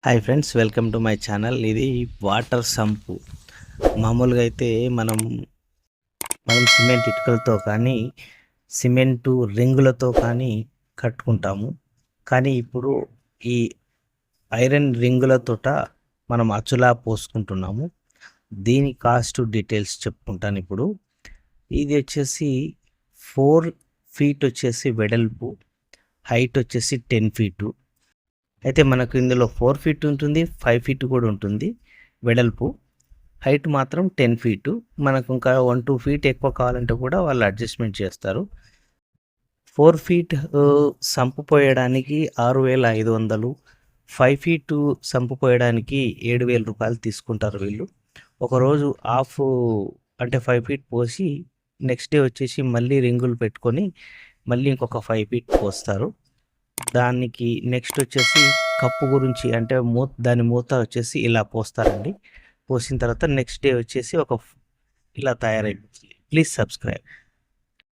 Hi friends, welcome to my channel. ఇది water sump. మామూలుగా అయితే మనం మనం సిమెంట్ ఇటుకలతో కానీ సిమెంటు రింగులతో కానీ కట్టుకుంటాము. కానీ ఇప్పుడు ఈ ఐరన్ రింగులతోట మనం అచ్చులా పోసుకుంటున్నాము. దీని కాస్ట్ డీటెయిల్స్ చెప్పుకుంటాను ఇప్పుడు. ఇది వచ్చేసి 4 ఫీట్ వచ్చేసి వెడల్పు, హైట్ వచ్చేసి 10 ఫీటు. అయితే మనకు ఇందులో 4 ఫీట్ ఉంటుంది, 5 ఫీట్ కూడా ఉంటుంది వెడల్పు. హైట్ మాత్రం 10 ఫీటు. మనకు ఇంకా 1-2 ఫీట్ ఎక్కువ కావాలంటే కూడా వాళ్ళు అడ్జస్ట్మెంట్ చేస్తారు. 4 ఫీట్ సంపు పోయడానికి 6,500, 5 ఫీటు సంపు పోయడానికి 7,000 రూపాయలు తీసుకుంటారు వీళ్ళు. ఒకరోజు హాఫ్ అంటే 5 ఫీట్ పోసి నెక్స్ట్ డే వచ్చేసి మళ్ళీ రింగులు పెట్టుకొని మళ్ళీ ఇంకొక 5 ఫీట్ పోస్తారు. దానికి నెక్స్ట్ వచ్చేసి కప్పు గురించి అంటే దాని మూత వచ్చేసి ఇలా పోస్తారండి. పోసిన తర్వాత నెక్స్ట్ డే వచ్చేసి ఇలా తయారైపోతుంది. Please subscribe.